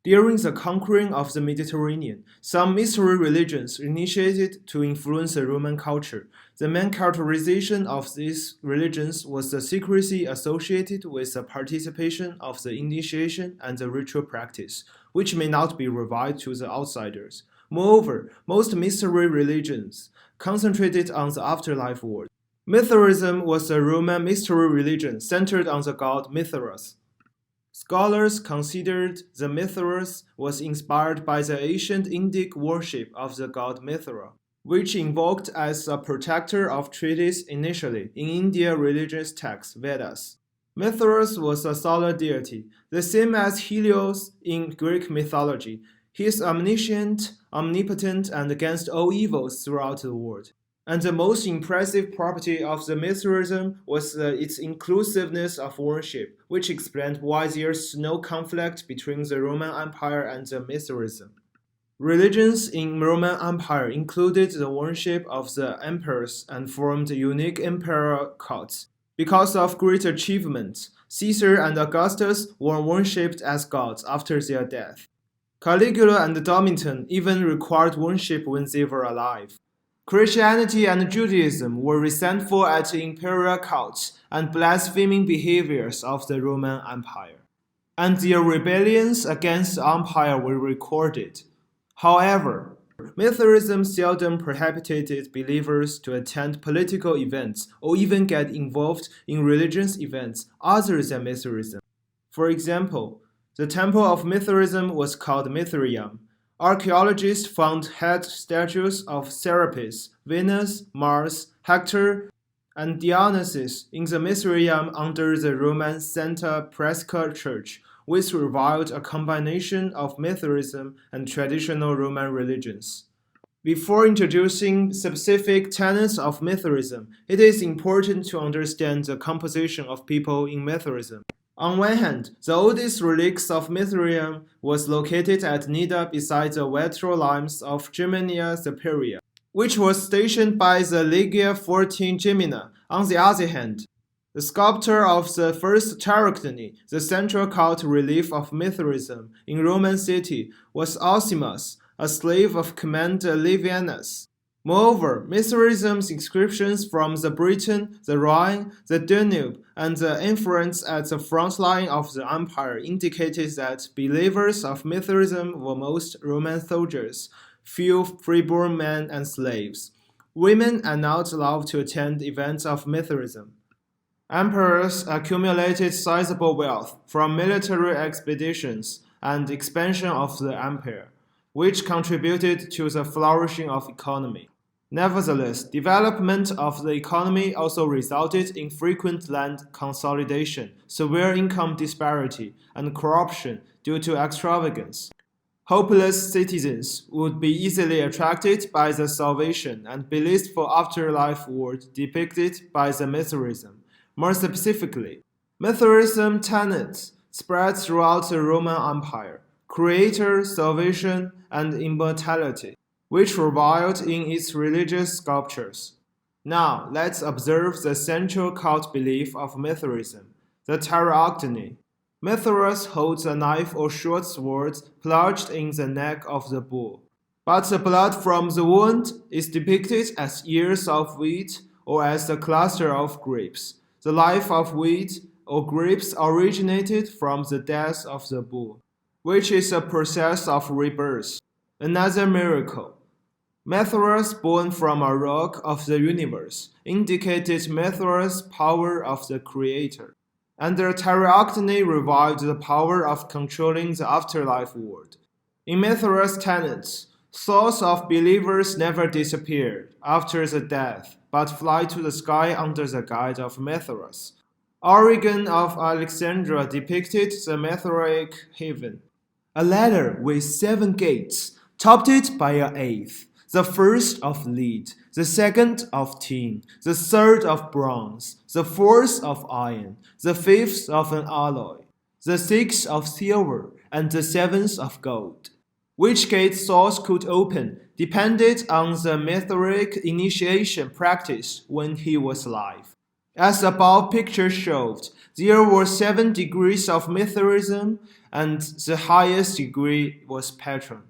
During the conquering of the Mediterranean, some mystery religions initiated to influence the Roman culture. The main characterization of these religions was the secrecy associated with the participation of the initiation and the ritual practice, which may not be revealed to the outsiders. Moreover, most mystery religions concentrated on the afterlife world. Mithraism was a Roman mystery religion centered on the god Mithras. Scholars considered the Mithras was inspired by the ancient Indic worship of the god Mithra, which invoked as a protector of treaties initially in Indian religious texts Vedas. Mithras was a solar deity, the same as Helios in Greek mythology. He is omniscient, omnipotent, and against all evils throughout the world. And the most impressive property of the Mithraism was its inclusiveness of worship, which explained why there's no conflict between the Roman Empire and the Mithraism. Religions in Roman Empire included the worship of the emperors and formed unique imperial cults. Because of great achievements, Caesar and Augustus were worshipped as gods after their death. Caligula and Domitian even required worship when they were alive. Christianity and Judaism were resentful at the imperial cults and blaspheming behaviors of the Roman Empire, and their rebellions against the empire were recorded. However, Mithraism seldom prohibited believers to attend political events or even get involved in religious events other than Mithraism. For example, the temple of Mithraism was called Mithraeum. Archaeologists found head statues of Serapis, Venus, Mars, Hector, and Dionysus in the Mithraeum under the Roman Santa Presca Church, which revealed a combination of Mithraism and traditional Roman religions. Before introducing specific tenets of Mithraism, it is important to understand the composition of people in Mithraism. On one hand, the oldest relics of Mithraeum was located at Nida beside the Vetro limes of Germania Superior, which was stationed by the Legia 14 Gemina. On the other hand, the sculptor of the first Charactony, the central cult relief of Mithraism in Roman city, was Alcimus, a slave of Commander Livianus. Moreover, Mithraism's inscriptions from the Britain, the Rhine, the Danube, and the influence at the front line of the empire indicated that believers of Mithraism were most Roman soldiers, few freeborn men and slaves. Women are not allowed to attend events of Mithraism. Emperors accumulated sizable wealth from military expeditions and expansion of the empire, which contributed to the flourishing of economy. Nevertheless, development of the economy also resulted in frequent land consolidation, severe income disparity, and corruption due to extravagance. Hopeless citizens would be easily attracted by the salvation and blissful afterlife world depicted by the Mithraism. More specifically, Mithraism tenets spread throughout the Roman Empire, creator, salvation, and immortality, which reviled in its religious sculptures. Now, let's observe the central cult belief of Mithraism, the Pterodactyl. Mithras holds a knife or short sword plunged in the neck of the bull. But the blood from the wound is depicted as ears of wheat or as a cluster of grapes. The life of wheat or grapes originated from the death of the bull, which is a process of rebirth. Another miracle. Mithras, born from a rock of the universe, indicated Mithras' power of the creator, and the Pterodactyl revived the power of controlling the afterlife world. In Mithras' tenets, souls of believers never disappear after the death, but fly to the sky under the guide of Mithras. Origen of Alexandria depicted the Mithraic heaven, a ladder with 7 gates, topped by an eighth. The first of lead, the second of tin, the third of bronze, the fourth of iron, the fifth of an alloy, the sixth of silver, and the seventh of gold. Which gate souls could open depended on the Mithraic initiation practice when he was alive. As the above picture showed, there were 7 degrees of Mithraism, and the highest degree was patron,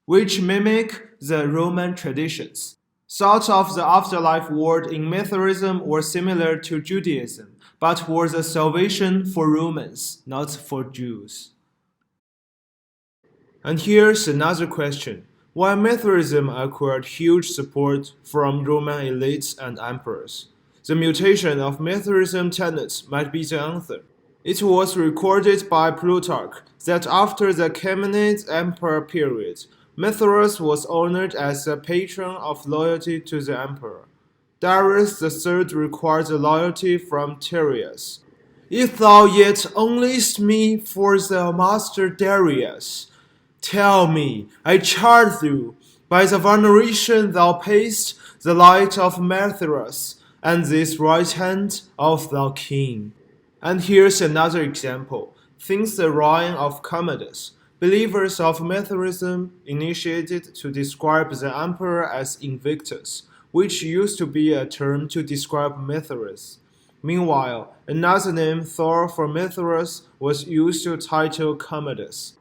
which mimic the Roman traditions. Thoughts of the afterlife world in Mithraism were similar to Judaism, but was a salvation for Romans, not for Jews. And here's another question. Why Mithraism acquired huge support from Roman elites and emperors? The mutation of Mithraism tenets might be the answer. It was recorded by Plutarch that after the Achaemenid Empire period, Mithras was honored as the patron of loyalty to the emperor. Darius III required the loyalty from Tyrrhias. If thou yet onlyst me for the master Darius, tell me, I charge thee, by the veneration thou payest the light of Mithras, and this right hand of thy king. And here's another example. Since the reign of Commodus, believers of Mithraism initiated to describe the emperor as Invictus, which used to be a term to describe Mithras. Meanwhile, another name, Thor for Mithras, was used to title Commodus.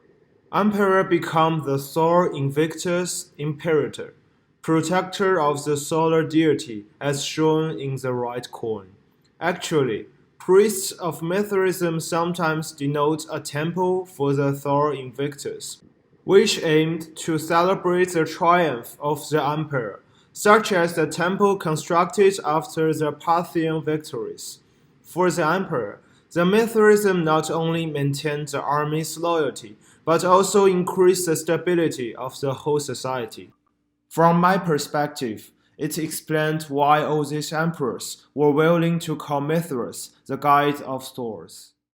Emperor became the Thor Invictus Imperator, protector of the solar deity, as shown in the right coin. Actually, priests of Mithraism sometimes denote a temple for the Thor Invictus, which aimed to celebrate the triumph of the emperor, such as the temple constructed after the Parthian victories. For the emperor, the Mithraism not only maintained the army's loyalty, but also increased the stability of the whole society. From my perspective, it explained why all these emperors were willing to call Mithras the guide of Thors.